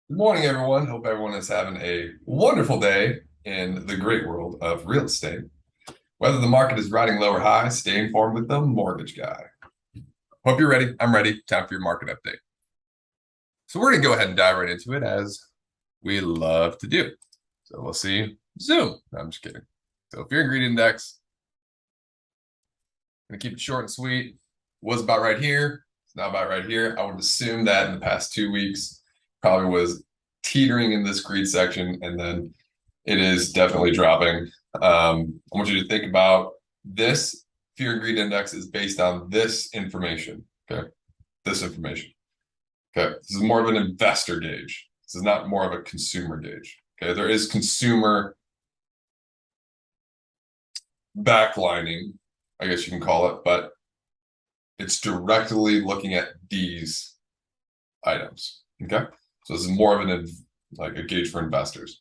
Good morning, everyone. Hope everyone is having a wonderful day in the great world of real estate. Whether the market is riding low or high, stay informed with the mortgage guy. Hope you're ready. I'm ready. Time for your market update. So we're going to go ahead and dive right into it as we love to do. So we'll see Zoom. No, I'm just kidding. So fear and greed index, going to keep it short and sweet. Was about right here. It's not about right here. I would assume that in the past 2 weeks, probably was teetering in this greed section, and then it is definitely dropping. I want you to think about this fear and greed index is based on this information. Okay. This information. Okay. This is more of an investor gauge. This is not more of a consumer gauge. Okay. There is consumer backlining, I guess you can call it, but it's directly looking at these items. Okay. So this is more of an like a gauge for investors.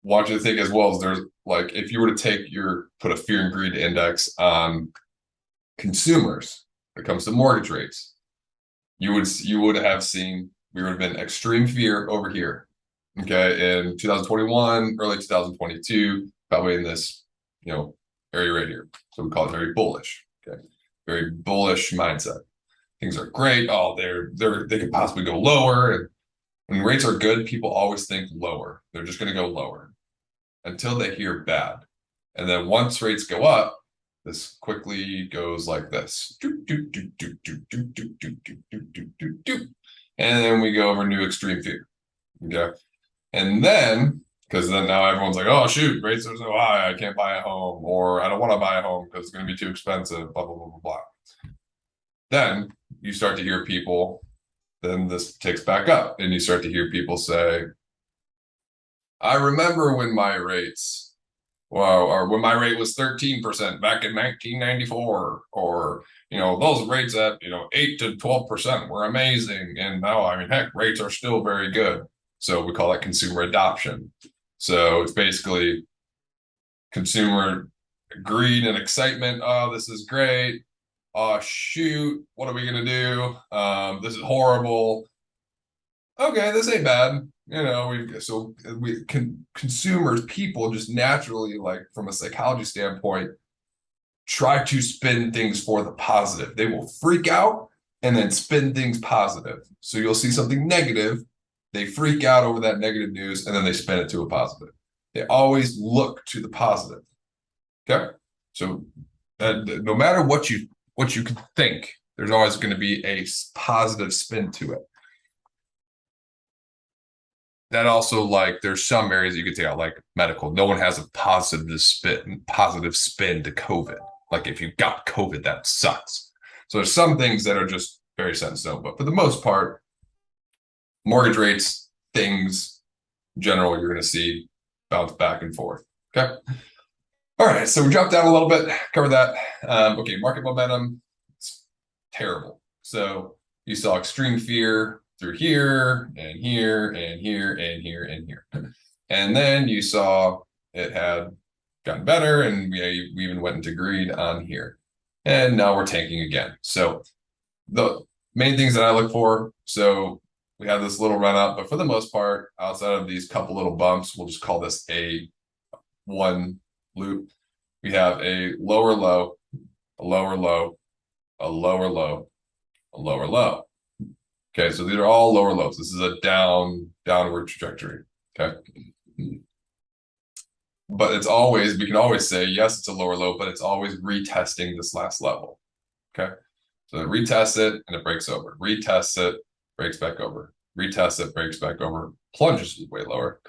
Want you to think as well as there's like if you were to put a fear and greed index on consumers when it comes to mortgage rates, you would have seen we would have been extreme fear over here. Okay, in 2021, early 2022, probably in this area right here. So we call it very bullish. Okay, very bullish mindset. Things are great. Oh, they could possibly go lower. And when rates are good, people always think lower. They're just going to go lower until they hear bad. And then once rates go up, this quickly goes like this. And then we go over new extreme fear. Okay. And then, because then now everyone's like, oh, shoot, rates are so high, I can't buy a home, or I don't want to buy a home because it's going to be too expensive, blah, blah, blah, blah, blah. Then you start to hear people, then this ticks back up, and you start to hear people say, I remember when my rates, well, or when my rate was 13% back in 1994, or those rates at 8 to 12% were amazing, and now I mean, heck, rates are still very good. So we call that consumer adoption. So it's basically consumer greed and excitement. Oh, this is great. Oh, shoot, what are we gonna do? This is horrible. Okay, this ain't bad. Consumers, people just naturally, like from a psychology standpoint, try to spin things for the positive. They will freak out and then spin things positive. So you'll see something negative, they freak out over that negative news, and then they spin it to a positive. They always look to the positive. Okay, so no matter what you can think, there's always going to be a positive spin to it. That also, like, there's some areas you could take out, like medical. No one has a positive spin to COVID. Like if you got COVID, that sucks. So there's some things that are just very set in stone. But for the most part, mortgage rates, things in general, you're going to see bounce back and forth. Okay. All right. So we dropped down a little bit, cover that. Okay. Market momentum, it's terrible. So you saw extreme fear through here and here and here and here and here. And then you saw it had gotten better, and we even went into greed on here. And now we're tanking again. So the main things that I look for, so we have this little run up, but for the most part, outside of these couple little bumps, we'll just call this a one loop. We have a lower low, a lower low, a lower low, a lower low. Okay, so these are all lower lows. This is a downward trajectory. Okay. But we can always say, yes, it's a lower low, but it's always retesting this last level. Okay. So it retests it and it breaks over. Retests it, breaks back over. Retests it, breaks back over. Plunges way lower.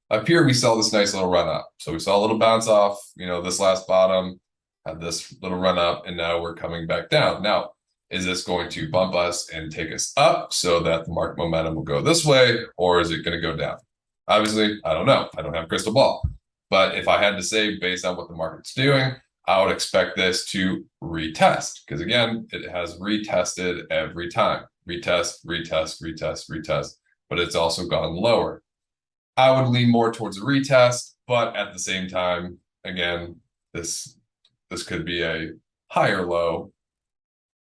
Up here, we saw this nice little run up. So we saw a little bounce off, this last bottom, had this little run up, and now we're coming back down. Now, is this going to bump us and take us up so that the market momentum will go this way, or is it going to go down? Obviously, I don't know. I don't have a crystal ball. But if I had to say based on what the market's doing, I would expect this to retest, because again, it has retested every time. Retest, retest, retest, retest, but it's also gone lower. I would lean more towards a retest, but at the same time, again, this could be a higher low.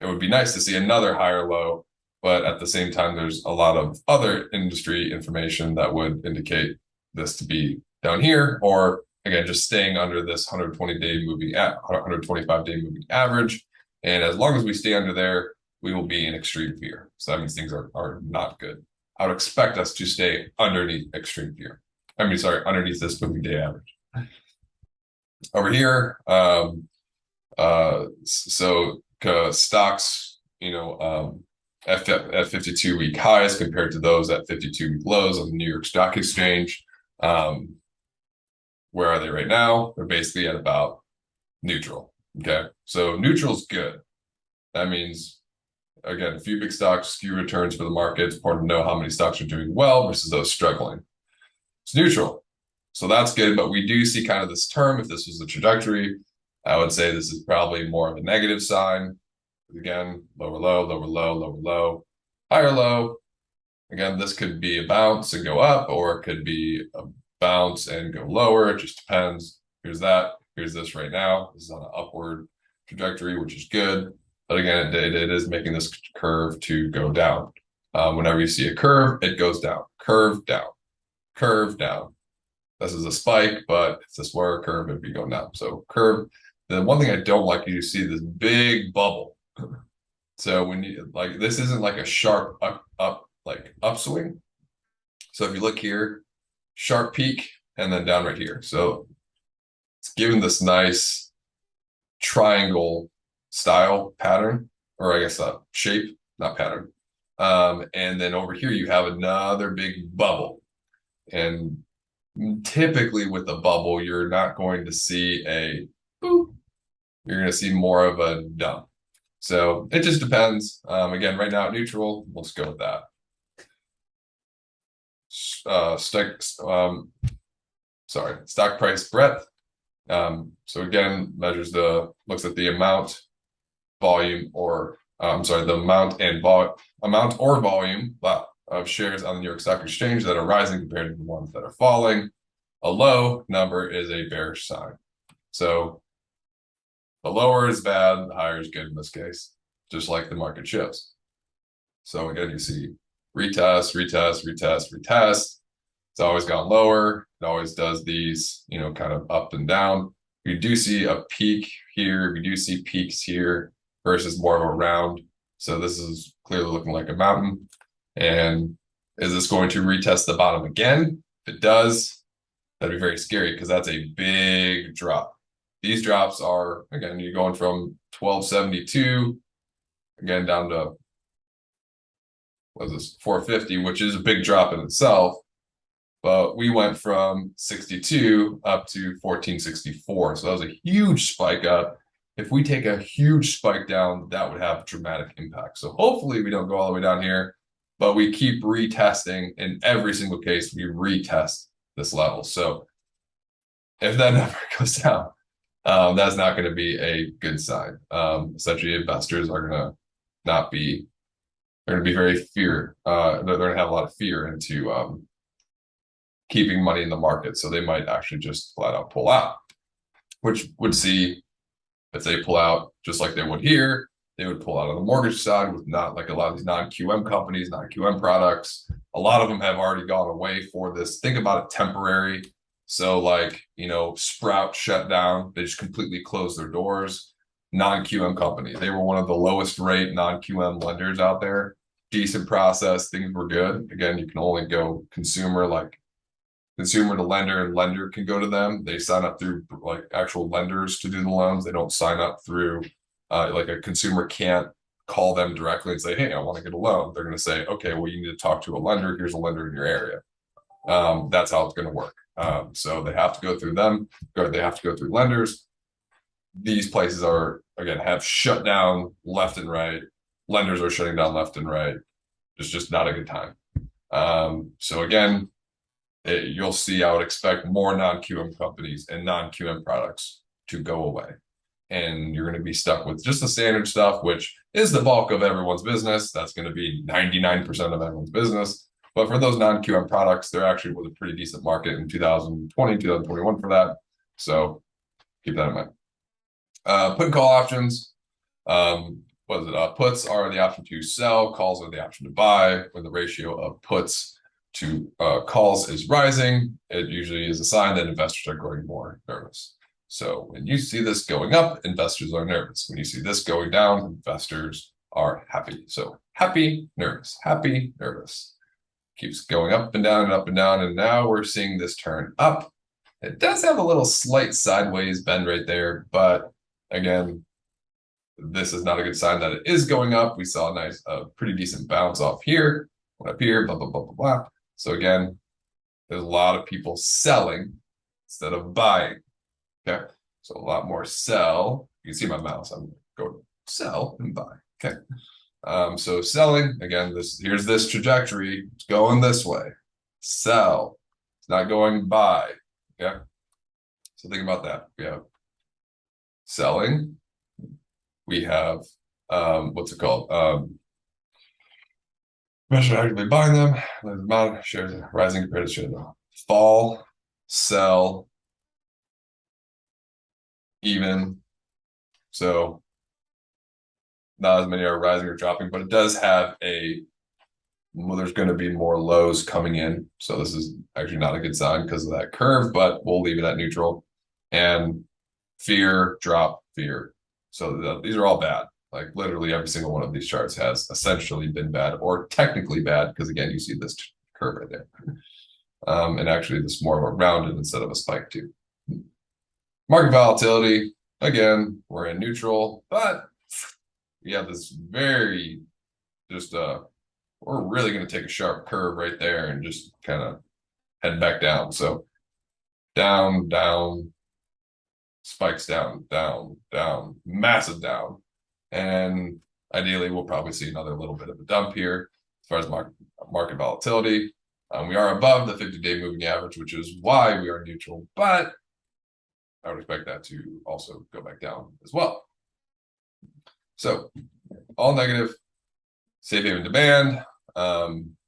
It would be nice to see another higher low, But at the same time, there's a lot of other industry information that would indicate this to be down here, or again, just staying under this 120-day moving at 125-day moving average. And as long as we stay under there, we will be in extreme fear. So that means things are not good. I would expect us to stay underneath extreme fear. I mean, sorry, underneath this moving day average. Over here, stocks, at 52-week highs compared to those at 52-week lows on the New York Stock Exchange. Where are they right now? They're basically at about neutral. Okay, so neutral is good. That means, again, a few big stocks skew returns for the market. It's important to know how many stocks are doing well versus those struggling. It's neutral. So that's good, but we do see kind of this term. If this was the trajectory, I would say this is probably more of a negative sign. Again, lower low, lower low, lower low, higher low. Again, this could be a bounce and go up, or it could be a bounce and go lower. It just depends. Here's that. Here's this right now. This is on an upward trajectory, which is good. But again, it is making this curve to go down. Whenever you see a curve, it goes down. Curve down. Curve down. This is a spike, but it's a slower curve. It'd be going down. So curve. The one thing I don't like is you see this big bubble. So when you this isn't like a sharp upswing. So if you look here, sharp peak and then down right here. So it's given this nice triangle style pattern, or I guess shape, not pattern. And then over here you have another big bubble. And typically with a bubble, you're not going to see a boop. You're going to see more of a dump. So it just depends. Again, right now at neutral, we'll just go with that. Stock price breadth. So again, looks at the amount, volume, or the amount or volume of shares on the New York Stock Exchange that are rising compared to the ones that are falling. A low number is a bearish sign. So the lower is bad, the higher is good in this case, just like the market shows. So again, you see retest, retest, retest, retest. It's always gone lower. It always does these, kind of up and down. We do see a peak here. We do see peaks here versus more of a round. So this is clearly looking like a mountain. And is this going to retest the bottom again? If it does, that'd be very scary because that's a big drop. These drops are, again, you're going from 1272 again down to, what is this, 450, which is a big drop in itself. But we went from 62 up to 1464. So that was a huge spike up. If we take a huge spike down, that would have dramatic impact. So hopefully we don't go all the way down here, but we keep retesting. In every single case, we retest this level. So if that number goes down, that's not going to be a good sign. Essentially, investors are going to not be, they're going to be very they're going to have a lot of fear into keeping money in the market. So they might actually just flat out pull out, which would see if they pull out just like they would here, they would pull out on the mortgage side with not like a lot of these non-QM companies, non-QM products. A lot of them have already gone away for this. Think about it temporary. So Sprout shut down. They just completely closed their doors. Non-QM company. They were one of the lowest rate non-QM lenders out there. Decent process. Things were good. Again, you can only go consumer to lender, and lender can go to them. They sign up through actual lenders to do the loans. They don't sign up through a consumer can't call them directly and say, hey, I want to get a loan. They're going to say, okay, well, you need to talk to a lender. Here's a lender in your area. That's how it's going to work. So they have to go through them, or they have to go through lenders. These places have shut down left and right. Lenders are shutting down left and right. It's just not a good time. So again, you'll see, I would expect more non-QM companies and non-QM products to go away. And you're going to be stuck with just the standard stuff, which is the bulk of everyone's business. That's going to be 99% of everyone's business. But for those non-QM products, there actually was a pretty decent market in 2020, 2021 for that. So keep that in mind. Put and call options. what is it? Puts are the option to sell, calls are the option to buy. When the ratio of puts to calls is rising, it usually is a sign that investors are growing more nervous. So when you see this going up, investors are nervous. When you see this going down, investors are happy. So happy, nervous. Keeps going up and down and up and down. And now we're seeing this turn up. It does have a little slight sideways bend right there, but again, this is not a good sign that it is going up. We saw a nice, pretty decent bounce off here, went up here, blah, blah, blah, blah, blah. So again, there's a lot of people selling instead of buying. Okay, so a lot more sell. You can see my mouse. I'm going to sell and buy. Okay, so selling again. Here's this trajectory. It's going this way. Sell. It's not going buy. Okay, so think about that. We have selling. We have what's it called? Investors are actively buying them. The amount of shares rising compared to shares fall, sell, even. So not as many are rising or dropping, but it does have well, there's going to be more lows coming in. So this is actually not a good sign because of that curve, but we'll leave it at neutral. And fear, drop, fear. So these are all bad. Like literally every single one of these charts has essentially been bad or technically bad because again, you see this curve right there. And actually this more of a rounded instead of a spike too. Market volatility, again, we're in neutral, but we have this very we're really going to take a sharp curve right there and just kind of head back down. So down, down, spikes down, down, down, massive down. And ideally, we'll probably see another little bit of a dump here as far as market volatility. We are above the 50-day moving average, which is why we are neutral, but I would expect that to also go back down as well. So all negative, safe haven demand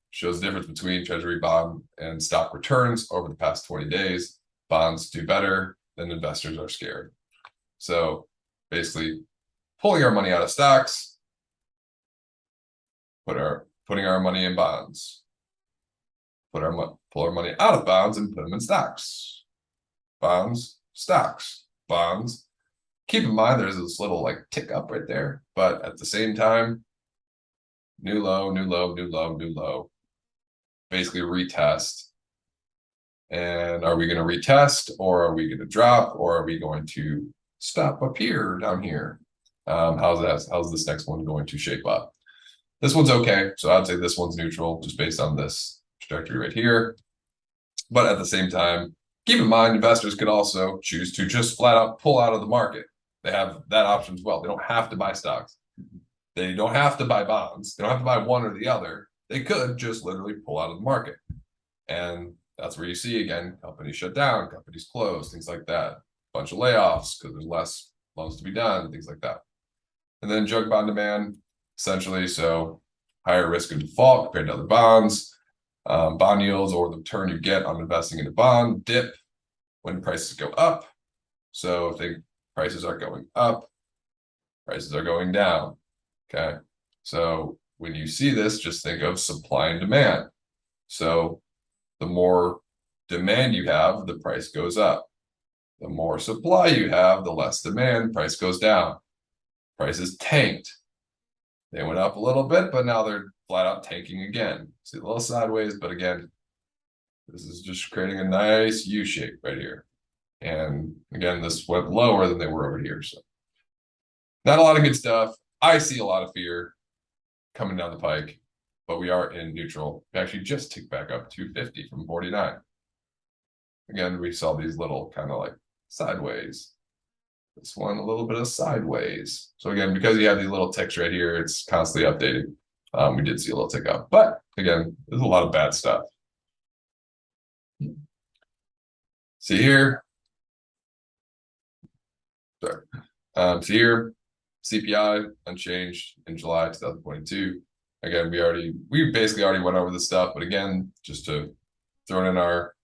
shows the difference between treasury bond and stock returns over the past 20 days. Bonds do better than investors are scared. So basically pulling our money out of stocks, putting our money in bonds, pull our money out of bonds and put them in stocks. Bonds, stocks, bonds. Keep in mind there's this little like tick up right there, but at the same time, new low, new low, new low, new low. Basically retest. And are we going to retest or are we going to drop or are we going to stop up here or down here? How's this next one going to shape up? This one's okay. So I'd say this one's neutral just based on this trajectory right here. But at the same time, keep in mind, investors could also choose to just flat out pull out of the market. They have that option as well. They don't have to buy stocks. They don't have to buy bonds. They don't have to buy one or the other. They could just literally pull out of the market. And that's where you see, again, companies shut down, companies close, things like that. Bunch of layoffs because there's less loans to be done, things like that. And then junk bond demand, essentially, so higher risk of default compared to other bonds. Bond yields or the return you get on investing in a bond dip when prices go up. So if the prices are going up, prices are going down. Okay. So when you see this, just think of supply and demand. So the more demand you have, the price goes up. The more supply you have, the less demand, price goes down. Prices tanked. They went up a little bit, but now they're flat out tanking again. See a little sideways, but again, this is just creating a nice U shape right here. And again, this went lower than they were over here. So not a lot of good stuff. I see a lot of fear coming down the pike, but we are in neutral. We actually just ticked back up to 50 from 49. Again, we saw these little kind of like sideways. This one, a little bit of sideways. So again, because you have these little ticks right here, it's constantly updating. We did see a little tick up, but again, there's a lot of bad stuff. See here. Sorry. See here, CPI unchanged in July 2022. Again, we basically already went over this stuff, but again, just to throw it in our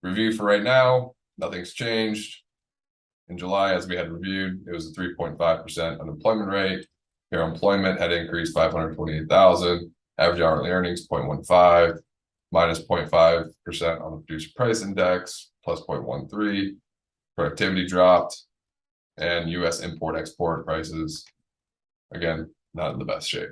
review for right now, nothing's changed. In July, as we had reviewed, it was a 3.5% unemployment rate. Here, employment had increased 528,000. Average hourly earnings 0.15, minus 0.5% on the producer price index, plus 0.13. Productivity dropped, and U.S. import-export prices, again, not in the best shape.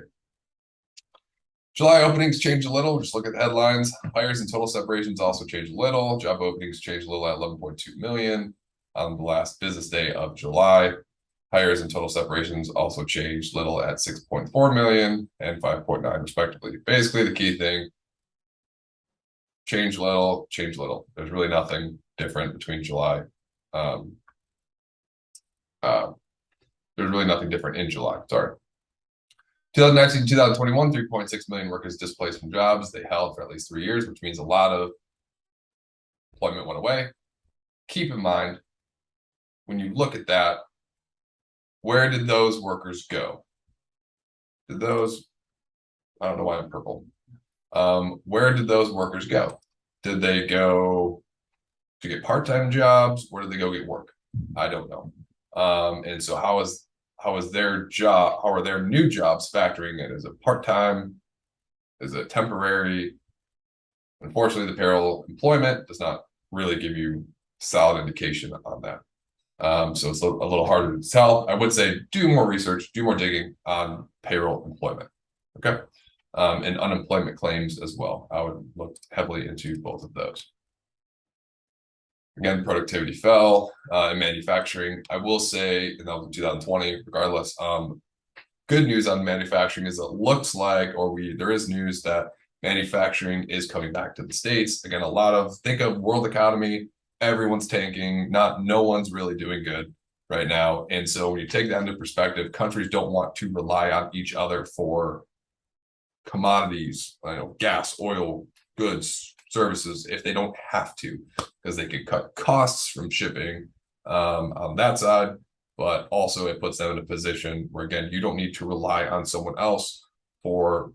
July openings changed a little. Just look at the headlines. Hires and total separations also changed a little. Job openings changed a little at 11.2 million on the last business day of July. Hires and total separations also changed little at 6.4 million and 5.9 respectively. Basically, the key thing, change little, change little. There's really nothing different between July. There's really nothing different in July. Sorry. 2019 to 2021, 3.6 million workers displaced from jobs they held for at least 3 years, which means a lot of employment went away. Keep in mind, when you look at that, where did those workers go? Did those, I don't know why I'm purple. Where did those workers go? Did they go to get part-time jobs? Where did they go get work? I don't know. And so how is their job, how are their new jobs factoring in? Is it part-time? Is it temporary? Unfortunately, the payroll employment does not really give you solid indication on that. So it's a little harder to tell. I would say do more research, do more digging on payroll employment. Okay. And unemployment claims as well. I would look heavily into both of those. Again, productivity fell in manufacturing. I will say, and that was in 2020, regardless. Good news on manufacturing is it looks like, there is news that manufacturing is coming back to the States. Again, think of world economy, everyone's tanking, no one's really doing good right now. And so when you take that into perspective, countries don't want to rely on each other for commodities, gas, oil, goods, services, if they don't have to, because they could cut costs from shipping on that side, but also it puts them in a position where, again, you don't need to rely on someone else for,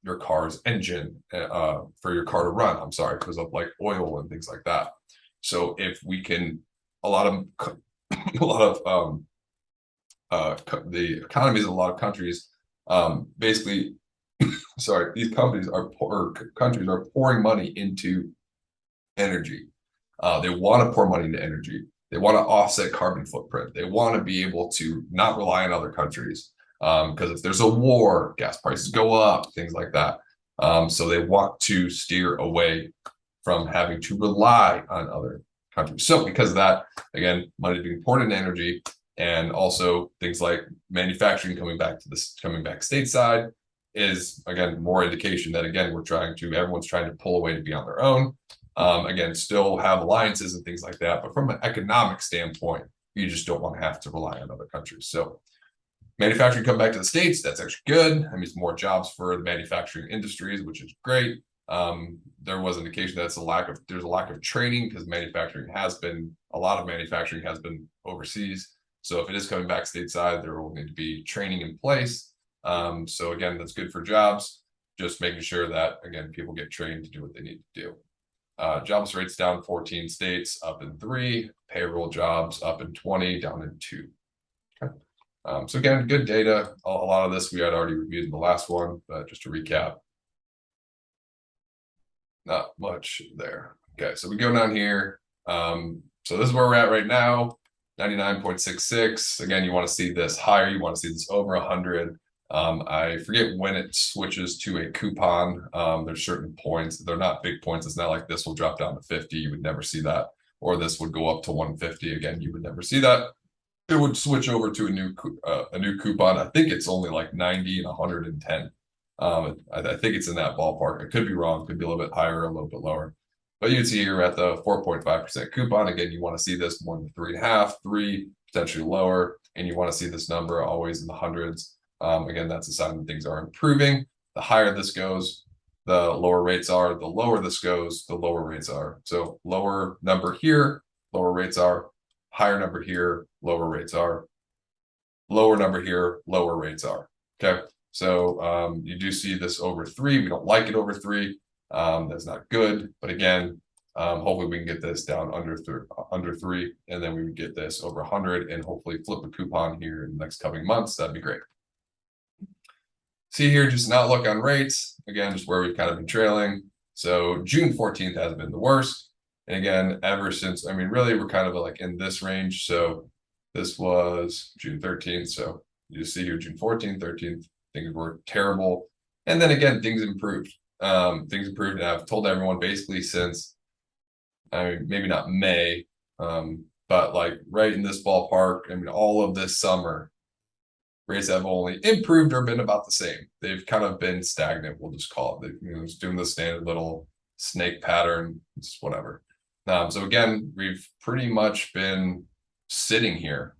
your car's engine, for your car to run, I'm sorry, because of like oil and things like that. So if we can, a lot of the economies in a lot of countries, basically, sorry, these countries are pouring money into energy. They want to pour money into energy. They want to offset carbon footprint. They want to be able to not rely on other countries. Because if there's a war, gas prices go up, things like that. So they want to steer away from having to rely on other countries. So because of that, again, money being poured into energy, and also things like manufacturing coming back stateside is, again, more indication that, again, everyone's trying to pull away to be on their own. Again, still have alliances and things like that, but from an economic standpoint, you just don't want to have to rely on other countries. So manufacturing come back to the States, that's actually good. That means more jobs for the manufacturing industries, which is great. There was indication that there's a lack of training, because a lot of manufacturing has been overseas. So if it is coming back stateside, there will need to be training in place. So again, that's good for jobs, just making sure that, again, people get trained to do what they need to do. Jobs rates down 14 states, up in 3. Payroll jobs up in 20, down in 2. Okay. So again, good data. A lot of this we had already reviewed in the last one, but just to recap, not much there. Okay, so we go down here. So this is where we're at right now, 99.66. Again, you want to see this higher. You want to see this over 100. I forget when it switches to a coupon. There's certain points. They're not big points. It's not like this will drop down to 50. You would never see that. Or this would go up to 150. Again, you would never see that. It would switch over to a new coupon. I think it's only like 90 and 110. I think it's in that ballpark. I could be wrong. Could be a little bit higher, a little bit lower. But you'd see here at the 4.5% coupon. Again, you want to see this more than 3.5, 3, potentially lower. And you want to see this number always in the hundreds. Again, that's a sign that things are improving. The higher this goes, the lower rates are. The lower this goes, the lower rates are. So lower number here, lower rates are. Higher number here, lower rates are. Lower number here, lower rates are. Okay. So you do see this over 3. We don't like it over 3. That's not good. But again, hopefully we can get this down under 3, and then we would get this over 100 and hopefully flip a coupon here in the next coming months. That'd be great. See here, just an outlook on rates. Again, just where we've kind of been trailing. So June 14th has been the worst. And again, ever since, I mean, really, we're kind of like in this range. So this was June 13th. So you see here, June 14th, 13th, things were terrible. And then again, things improved. Things improved. And I've told everyone basically since, I mean, maybe not May, but like right in this ballpark. I mean, all of this summer, rates have only improved or been about the same. They've kind of been stagnant, we'll just call it. They, it's doing the standard little snake pattern, it's whatever. So again, we've pretty much been sitting here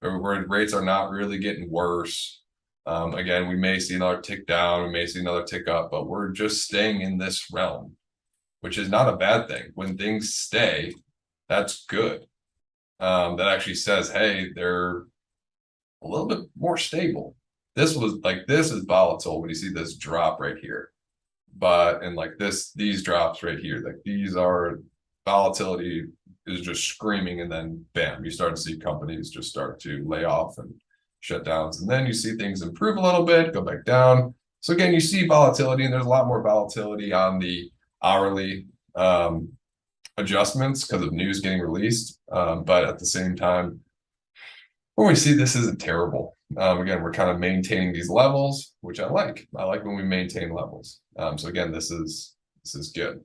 where rates are not really getting worse. Again, we may see another tick down, we may see another tick up, but we're just staying in this realm, which is not a bad thing. When things stay, that's good. That actually says, hey, they're a little bit more stable. This was like, this is volatile when you see this drop right here. But and like this, these drops right here, like these are volatility is just screaming, and then bam, you start to see companies just start to lay off and shut downs. And then you see things improve a little bit, go back down. So again, you see volatility, and there's a lot more volatility on the hourly adjustments because of news getting released. But at the same time, when we see this isn't terrible. Again, we're kind of maintaining these levels, which I like. I like when we maintain levels. So again, this is good.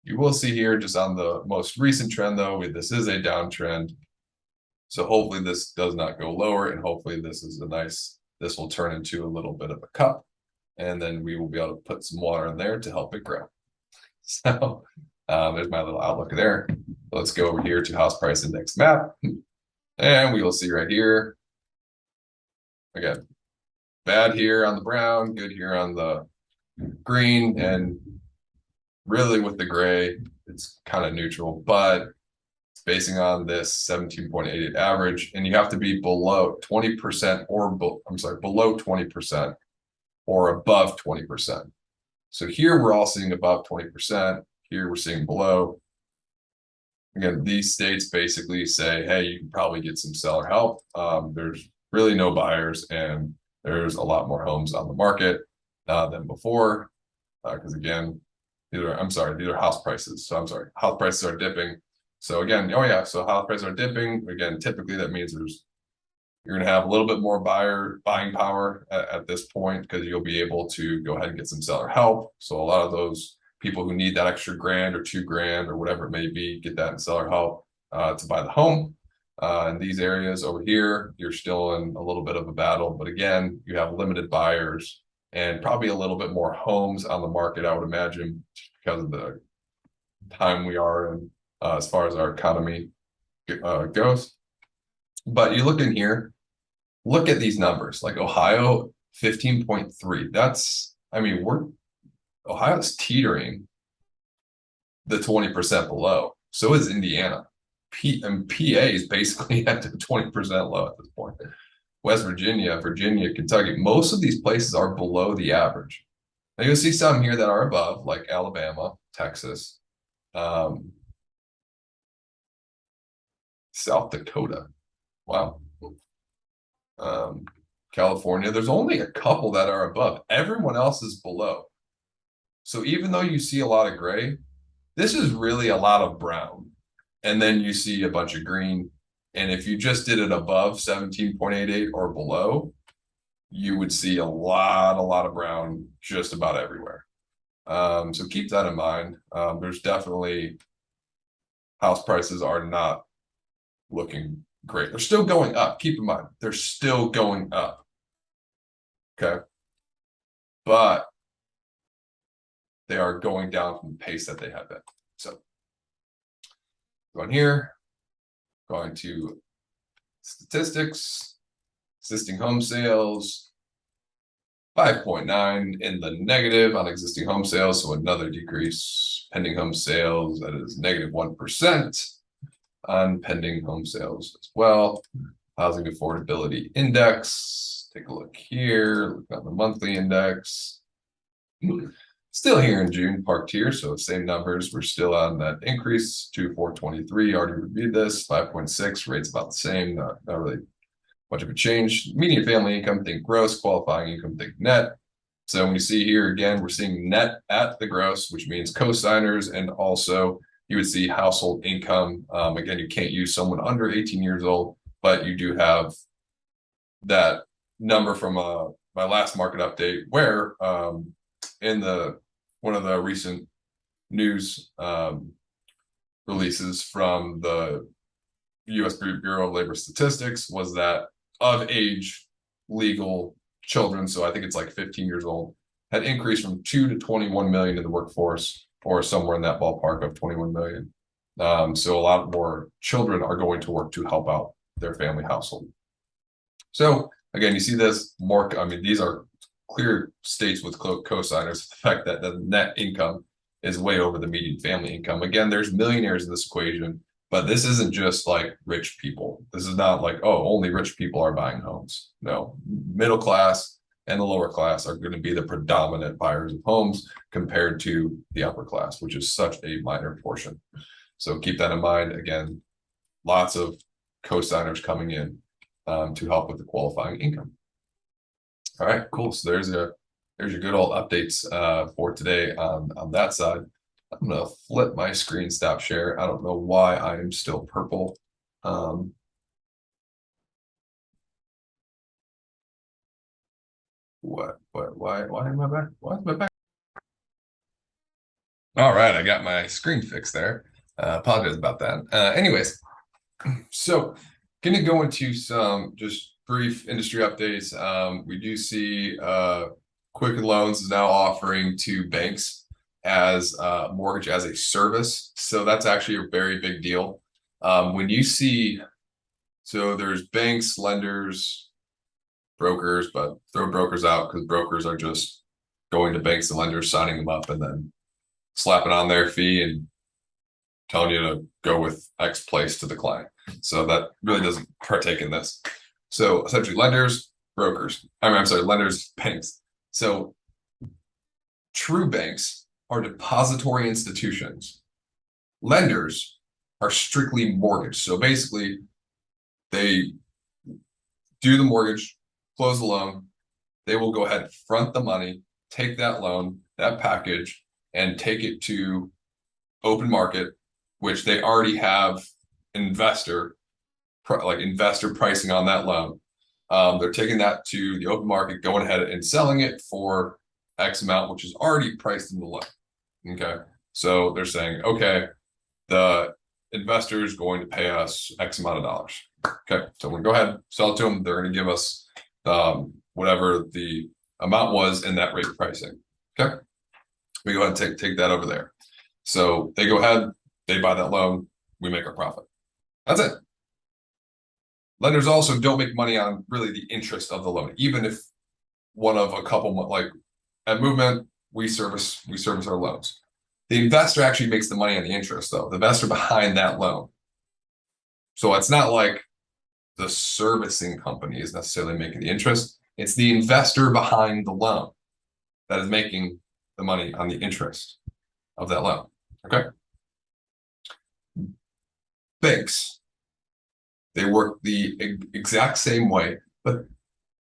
You will see here just on the most recent trend though, this is a downtrend. So hopefully this does not go lower, and hopefully this is a nice, this will turn into a little bit of a cup, and then we will be able to put some water in there to help it grow. So there's my little outlook there. Let's go over here to house price index map. And we will see right here, again, bad here on the brown, good here on the green, and really with the gray, it's kind of neutral, but it's basing on this 17.88 average, and you have to be below 20% or, I'm sorry, below 20% or above 20%. So here we're all seeing above 20%. Here we're seeing below. Again, these states basically say, hey, you can probably get some seller help. There's really no buyers, and there's a lot more homes on the market than before. Because again, these are house prices. So I'm sorry, house prices are dipping. So again, oh yeah, so house prices are dipping. Again, typically that means you're going to have a little bit more buying power at this point, because you'll be able to go ahead and get some seller help. So a lot of those people who need that extra grand or $2,000 or whatever it may be, get that in seller help to buy the home. In these areas over here, you're still in a little bit of a battle, but again, you have limited buyers and probably a little bit more homes on the market, I would imagine, because of the time we are in as far as our economy goes. But you look in here, look at these numbers, like Ohio 15.3. That's, I mean, Ohio's teetering the 20% below. So is Indiana. And PA is basically at the 20% low at this point. West Virginia, Kentucky, most of these places are below the average. Now you'll see some here that are above, like Alabama, Texas, South Dakota. Wow. California, there's only a couple that are above. Everyone else is below. So even though you see a lot of gray, this is really a lot of brown. And then you see a bunch of green. And if you just did it above 17.88 or below, you would see a lot of brown just about everywhere. So keep that in mind. There's definitely, house prices are not looking great. They're still going up. Keep in mind, they're still going up. Okay. But they are going down from the pace that they have been. So going here, going to statistics, existing home sales, 5.9 in the negative on existing home sales. So another decrease. Pending home sales, that is negative 1% on pending home sales as well. Housing affordability index. Take a look here. Look at the monthly index. Still here in June, parked here, so same numbers. We're still on that increase to 423. Already reviewed this. 5.6 rates about the same. Not really much of a change. Median family income, think gross. Qualifying income, think net. So when you see here again, we're seeing net at the gross, which means co-signers, and also you would see household income. Again, you can't use someone under 18 years old, but you do have that number from my last market update, where in the one of the recent news releases from the U.S. Bureau of Labor Statistics was that of age legal children, so I think it's like 15 years old, had increased from 2 to 21 million in the workforce, or somewhere in that ballpark of 21 million. So a lot more children are going to work to help out their family household. So again, you see this more, I mean, these are clear states with co-signers. The fact that the net income is way over the median family income. Again, there's millionaires in this equation, but this isn't just like rich people. This is not like, oh, only rich people are buying homes. No, middle class and the lower class are going to be the predominant buyers of homes compared to the upper class, which is such a minor portion. So keep that in mind. Again, lots of co-signers coming in to help with the qualifying income. All right, cool. So there's your good old updates for today on that side. I'm gonna flip my screen, stop share. I don't know why I am still purple. Why am I back? Why am I back? All right, I got my screen fixed there. Apologize about that. Anyways, so gonna go into some just brief industry updates. We do see Quicken Loans is now offering to banks as mortgage as a service. So that's actually a very big deal. When you see, so there's banks, lenders, brokers, but throw brokers out because brokers are just going to banks and lenders, signing them up, and then slapping on their fee and telling you to go with X place to the client. So that really doesn't partake in this. So essentially lenders, brokers, I'm sorry, lenders, banks. So true banks are depository institutions. Lenders are strictly mortgage. So basically they do the mortgage, close the loan. They will go ahead, front the money, take that loan, that package, and take it to open market, which they already have investor pricing on that loan. They're taking that to the open market, going ahead and selling it for X amount, which is already priced in the loan. Okay. So they're saying, okay, the investor is going to pay us X amount of dollars. Okay. So we're going to go ahead, sell it to them. They're going to give us whatever the amount was in that rate pricing. Okay. We go ahead and take that over there. So they go ahead, they buy that loan, we make our profit. That's it. Lenders also don't make money on really the interest of the loan, even if one of a couple, like at Movement, we service our loans. The investor actually makes the money on the interest, though. The investor behind that loan. So it's not like the servicing company is necessarily making the interest. It's the investor behind the loan that is making the money on the interest of that loan. Okay. Banks, they work the exact same way, but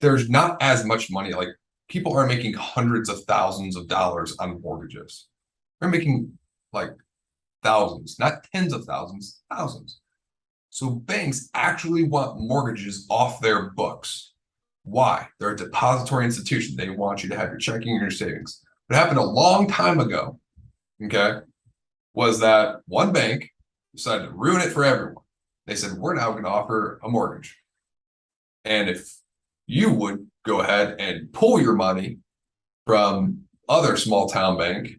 there's not as much money. Like people are making hundreds of thousands of dollars on mortgages. They're making like thousands, not tens of thousands, thousands. So banks actually want mortgages off their books. Why? They're a depository institution. They want you to have your checking and your savings. What happened a long time ago, okay, was that one bank decided to ruin it for everyone. They said, we're now going to offer a mortgage. And if you would go ahead and pull your money from other small town bank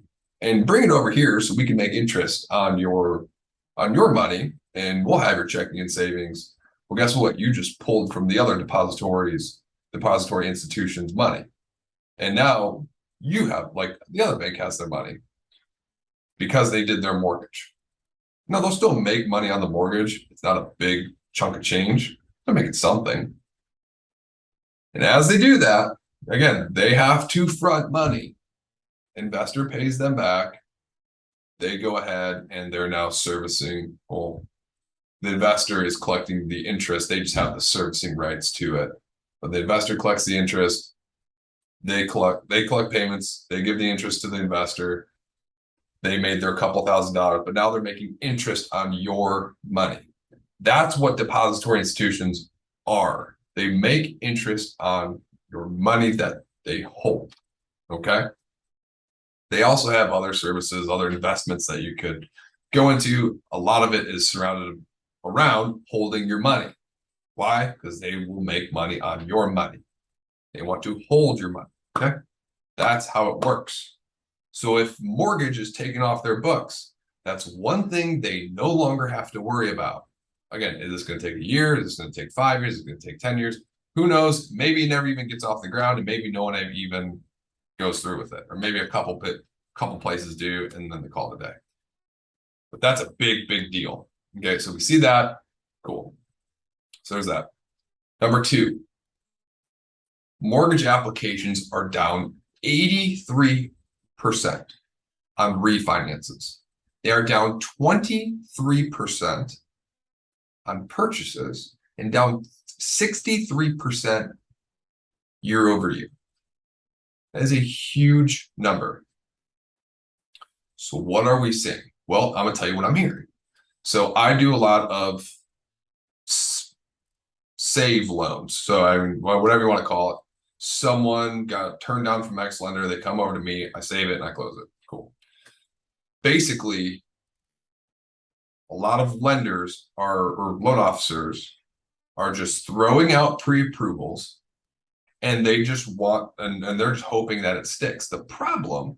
and bring it over here so we can make interest on your money and we'll have your checking and savings. Well, guess what? You just pulled from the other depository institutions' money. And now you have, like, the other bank has their money because they did their mortgage. Now, they'll still make money on the mortgage. It's not a big chunk of change. They're making something. And as they do that, again, they have to front money. Investor pays them back. They go ahead and they're now servicing. Well, The investor is collecting the interest. They just have the servicing rights to it. But the investor collects the interest. They collect payments. They give the interest to the investor. They made their couple $1,000s, but now they're making interest on your money. That's what depository institutions are. They make interest on your money that they hold. Okay. They also have other services, other investments that you could go into. A lot of it is surrounded around holding your money. Why? Because they will make money on your money. They want to hold your money. Okay. That's how it works. So if mortgage is taken off their books, that's one thing they no longer have to worry about. Again, is this going to take a year? Is this going to take 5 years? Is it going to take 10 years? Who knows? Maybe it never even gets off the ground, and maybe no one even goes through with it. Or maybe a couple places do, and then they call it a day. But that's a big, big deal. Okay, so we see that. Cool. So there's that. Number 2, mortgage applications are down 83% on refinances. They are down 23% on purchases and down 63% year over year. That is a huge number. So what are we seeing? Well, I'm going to tell you what I'm hearing. So I do a lot of save loans. So whatever you want to call it. Someone got turned down from X lender. They come over to me. I save it and I close it. Cool. Basically, a lot of lenders or loan officers are just throwing out pre-approvals, and they just want, and they're just hoping that it sticks. The problem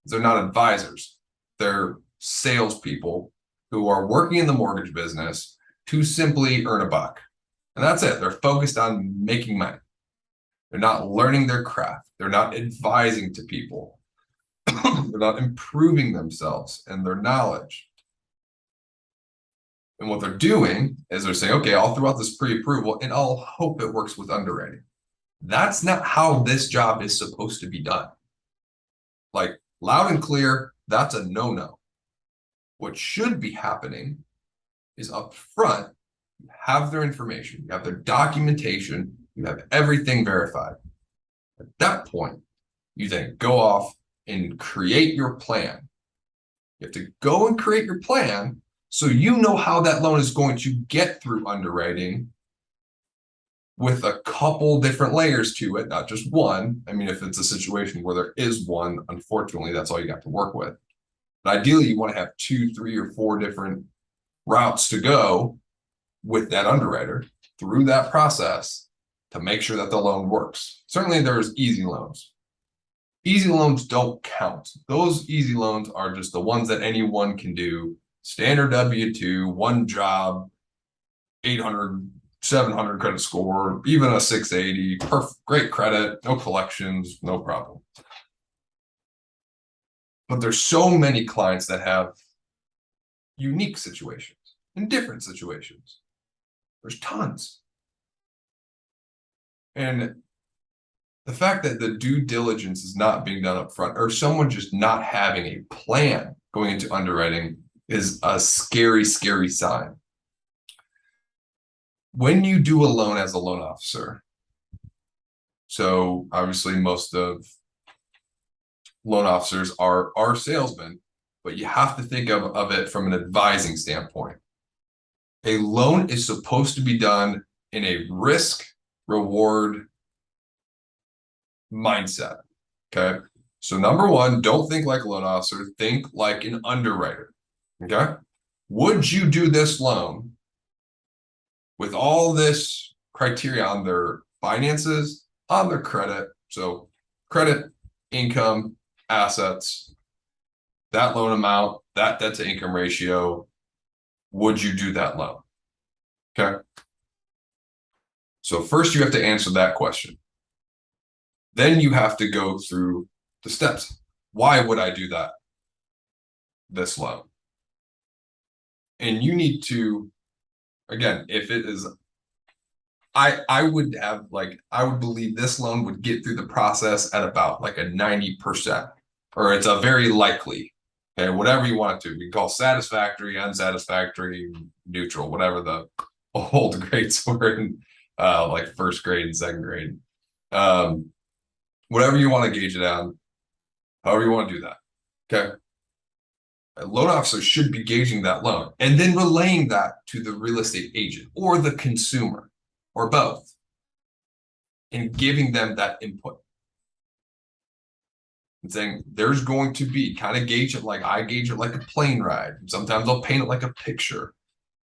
is they're not advisors. They're salespeople who are working in the mortgage business to simply earn a buck. And that's it. They're focused on making money. They're not learning their craft. They're not advising to people. They're not improving themselves and their knowledge. And what they're doing is they're saying, okay, I'll throw out this pre-approval and I'll hope it works with underwriting. That's not how this job is supposed to be done. Like, loud and clear, that's a no-no. What should be happening is up front, you have their information, you have their documentation, you have everything verified. At that point, you then go off and create your plan. You have to go and create your plan so you know how that loan is going to get through underwriting with a couple different layers to it, not just one. I mean, if it's a situation where there is one, unfortunately, that's all you got to work with. But ideally, you want to have 2, 3, or 4 different routes to go with that underwriter through that process to make sure that the loan works. Certainly, there's easy loans. Easy loans don't count. Those easy loans are just the ones that anyone can do. Standard W-2, one job, 800, 700 credit score, even a 680, perfect, great credit, no collections, no problem. But there's so many clients that have unique situations and different situations. There's tons. And the fact that the due diligence is not being done up front, or someone just not having a plan going into underwriting, is a scary, scary sign. When you do a loan as a loan officer, so obviously most of loan officers are salesmen, but you have to think of it from an advising standpoint. A loan is supposed to be done in a risk reward mindset. Okay. So number one, don't think like a loan officer, think like an underwriter. Okay. Would you do this loan with all this criteria on their finances, on their credit? So credit, income, assets, that loan amount, that debt to income ratio, would you do that loan? Okay. So first you have to answer that question. Then you have to go through the steps. Why would I do this loan? And you need to, again, if it is, I would believe this loan would get through the process at about like a 90%, or it's a very likely. Okay, whatever you want it to. You can call satisfactory, unsatisfactory, neutral, whatever the old grades were in like first grade and second grade. Um, whatever you want to gauge it on, however you want to do that. Okay. A loan officer should be gauging that loan and then relaying that to the real estate agent or the consumer or both and giving them that input and saying there's going to be kind of gauge it like I gauge it like a plane ride. Sometimes I'll paint it like a picture.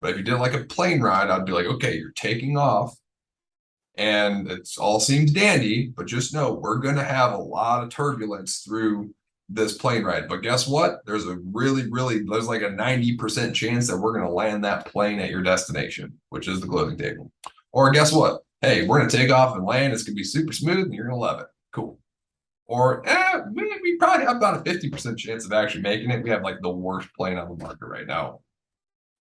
But if you did it like a plane ride, I'd be like, okay, you're taking off and it's all seems dandy, but just know we're going to have a lot of turbulence through this plane ride. But guess what? There's there's like a 90% chance that we're going to land that plane at your destination, which is the closing table. Or guess what? Hey, we're going to take off and land. It's going to be super smooth and you're going to love it. Cool. Or we probably have about a 50% chance of actually making it. We have like the worst plane on the market right now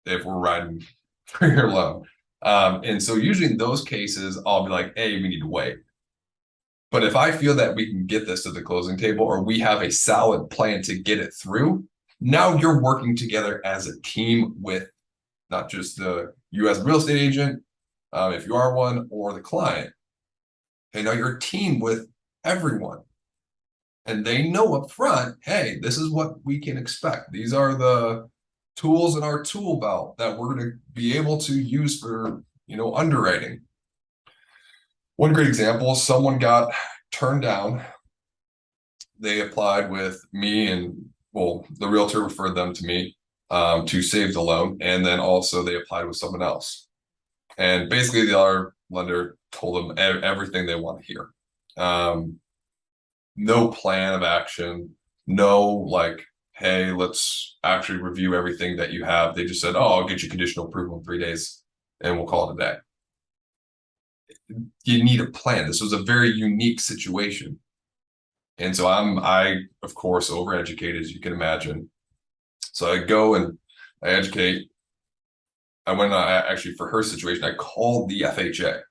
if we're riding for your loan. And so usually in those cases, I'll be like, hey, we need to wait. But if I feel that we can get this to the closing table or we have a solid plan to get it through, now you're working together as a team with not just you as a real estate agent, if you are one, or the client. Okay, now you're a team with everyone. And they know up front, hey, this is what we can expect. These are the tools in our tool belt that we're going to be able to use for, underwriting. One great example, someone got turned down. They applied with me and, well, the realtor referred them to me to save the loan. And then also they applied with someone else. And basically the other lender told them everything they want to hear. No plan of action, no like, hey, let's actually review everything that you have. They just said, oh, I'll get you conditional approval in 3 days and we'll call it a day. You need a plan. This was a very unique situation. And so I, of course, overeducated, as you can imagine. So I go and I educate. I went actually for her situation, I called the FHA.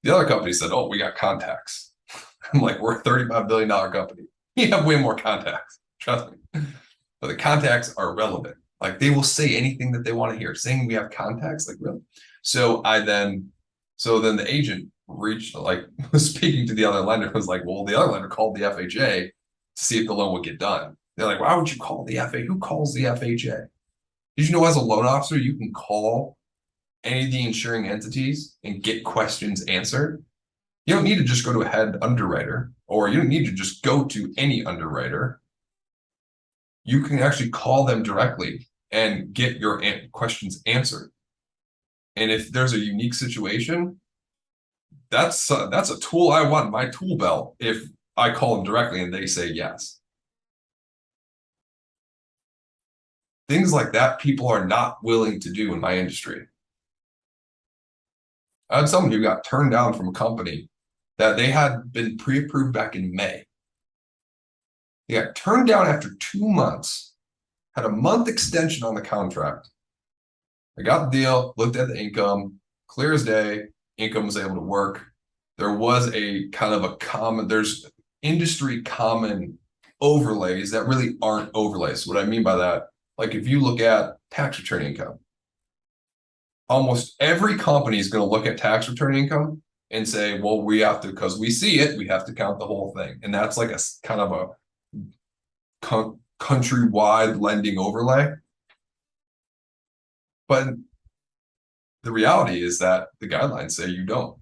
The other company said, oh, we got contacts. I'm like, we're a $35 billion company. You have way more contacts. Trust me. But the contacts are relevant. Like they will say anything that they want to hear. Saying we have contacts, like really. So then the agent reached, like speaking to the other lender, was like, well, the other lender called the FHA to see if the loan would get done. They're like, why would you call the FHA? Who calls the FHA? Did you know as a loan officer, you can call any of the insuring entities and get questions answered? You don't need to just go to a head underwriter, or you don't need to just go to any underwriter. You can actually call them directly and get your questions answered. And if there's a unique situation, that's a tool I want in my tool belt if I call them directly and they say yes. Things like that people are not willing to do in my industry. I had someone who got turned down from a company that they had been pre-approved back in May. They got turned down after 2 months, had a month extension on the contract. I got the deal, looked at the income, clear as day, income was able to work. There was a kind of there's industry common overlays that really aren't overlays. What I mean by that, like if you look at tax return income, almost every company is going to look at tax return income and say, well, we have to, because we see it, we have to count the whole thing. And that's like a kind of a countrywide lending overlay. But the reality is that the guidelines say you don't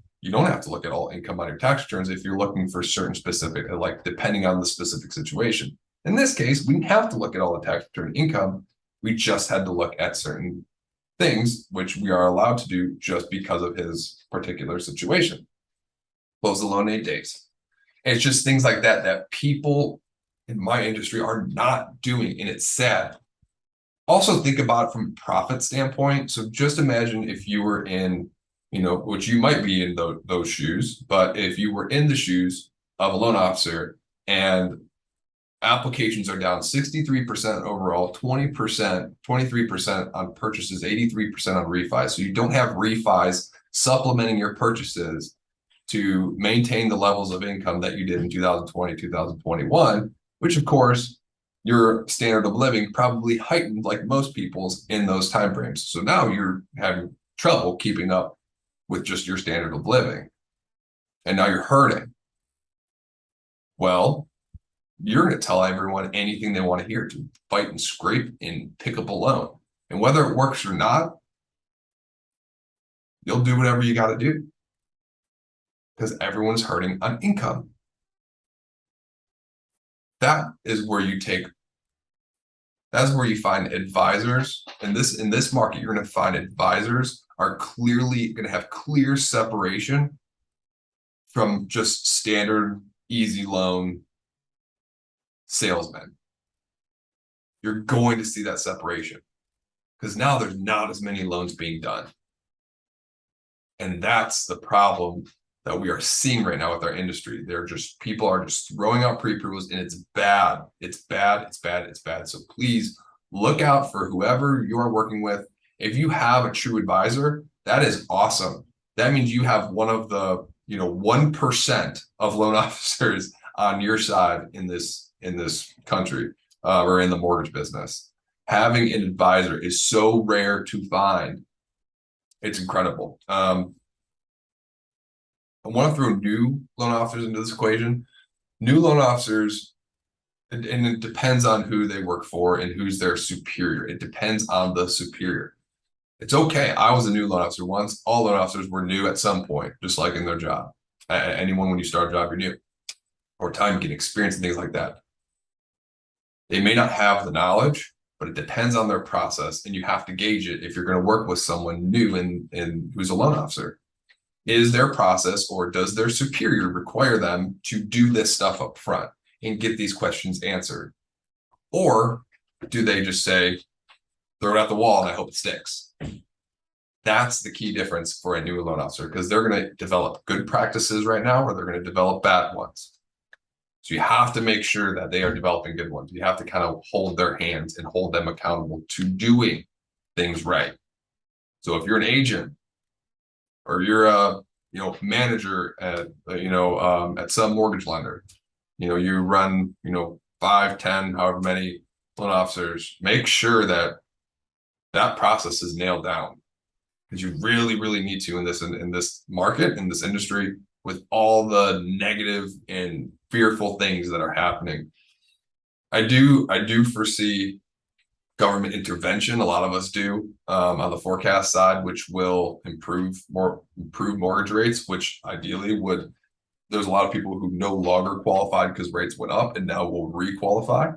have to look at all income on your tax returns if you're looking for certain specific, like depending on the specific situation. In this case, we didn't have to look at all the tax return income. We just had to look at certain things, which we are allowed to do just because of his particular situation. Close the loan in 8 days. And it's just things like that that people in my industry are not doing, and it's sad. Also think about it from a profit standpoint. So just imagine if you were in, which you might be in those shoes, but if you were in the shoes of a loan officer and applications are down 63% overall, 20%, 23% on purchases, 83% on refis. So you don't have refis supplementing your purchases to maintain the levels of income that you did in 2020, 2021, which of course your standard of living probably heightened like most people's in those time frames. So now you're having trouble keeping up with just your standard of living. And now you're hurting. Well, you're going to tell everyone anything they want to hear to fight and scrape and pick up a loan. And whether it works or not, you'll do whatever you got to do because everyone's hurting on income. That is where you take, that's where you find advisors. In this market, you're going to find advisors are clearly going to have clear separation from just standard easy loan salesmen. You're going to see that separation because now there's not as many loans being done. And that's the problem that we are seeing right now with our industry. People are just throwing out pre-approvals and it's bad. It's bad. It's bad. It's bad. So please look out for whoever you're working with. If you have a true advisor, that is awesome. That means you have one of the 1% of loan officers on your side in this country or in the mortgage business. Having an advisor is so rare to find. It's incredible. I want to throw new loan officers into this equation. New loan officers, and it depends on who they work for and who's their superior. It depends on the superior. It's okay. I was a new loan officer once. All loan officers were new at some point, just like in their job. Anyone, when you start a job, you're new. Or time, getting experience and things like that. They may not have the knowledge, but it depends on their process, and you have to gauge it if you're going to work with someone new and who's a loan officer. Is their process or does their superior require them to do this stuff up front and get these questions answered? Or do they just say, throw it at the wall and I hope it sticks? That's the key difference for a new loan officer because they're going to develop good practices right now or they're going to develop bad ones. So you have to make sure that they are developing good ones. You have to kind of hold their hands and hold them accountable to doing things right. So if you're an agent or you're a manager at at some mortgage lender, you run 5, 10, however many loan officers, make sure that process is nailed down because you really, really need to in this market, in this industry, with all the negative and fearful things that are happening. I do foresee government intervention. A lot of us do on the forecast side, which will improve mortgage rates, which ideally would. There's a lot of people who no longer qualified because rates went up and now will re-qualify.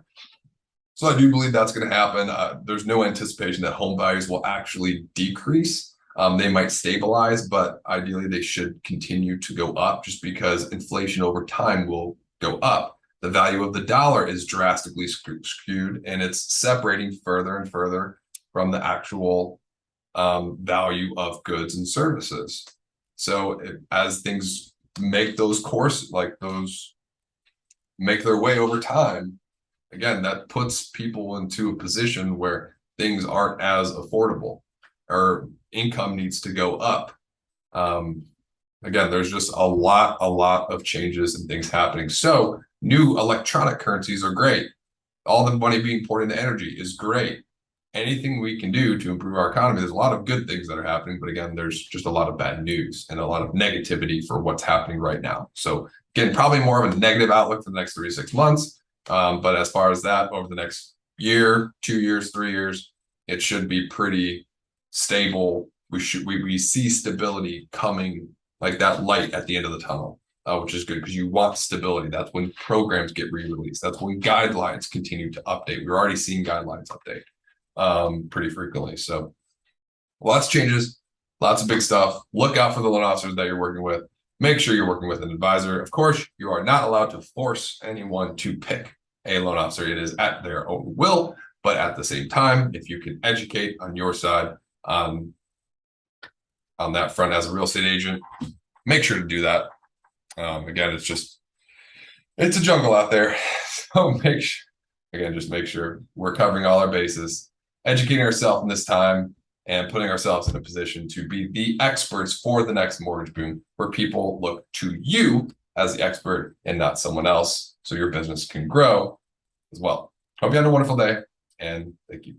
So I do believe that's going to happen. There's no anticipation that home values will actually decrease. They might stabilize, but ideally they should continue to go up just because inflation over time will go up. The value of the dollar is drastically skewed and it's separating further and further from the actual value of goods and services. So as things make those make their way over time, again, that puts people into a position where things aren't as affordable or income needs to go up. Again, there's just a lot of changes and things happening. So new electronic currencies are great. All the money being poured into energy is great. Anything we can do to improve our economy, there's a lot of good things that are happening, but again, there's just a lot of bad news and a lot of negativity for what's happening right now. So again, probably more of a negative outlook for the next 3 to 6 months. But as far as that, over the next year, 2 years, 3 years, it should be pretty stable. We see stability coming, like that light at the end of the tunnel, which is good because you want stability. That's when programs get re-released. That's when guidelines continue to update. We're already seeing guidelines update pretty frequently. So lots of changes, lots of big stuff. Look out for the loan officers that you're working with. Make sure you're working with an advisor. Of course, you are not allowed to force anyone to pick a loan officer. It is at their own will, but at the same time, if you can educate on your side on that front as a real estate agent, make sure to do that. Again, it's a jungle out there. So just make sure we're covering all our bases, educating ourselves in this time and putting ourselves in a position to be the experts for the next mortgage boom, where people look to you as the expert and not someone else, so your business can grow as well. Hope you have a wonderful day, and thank you.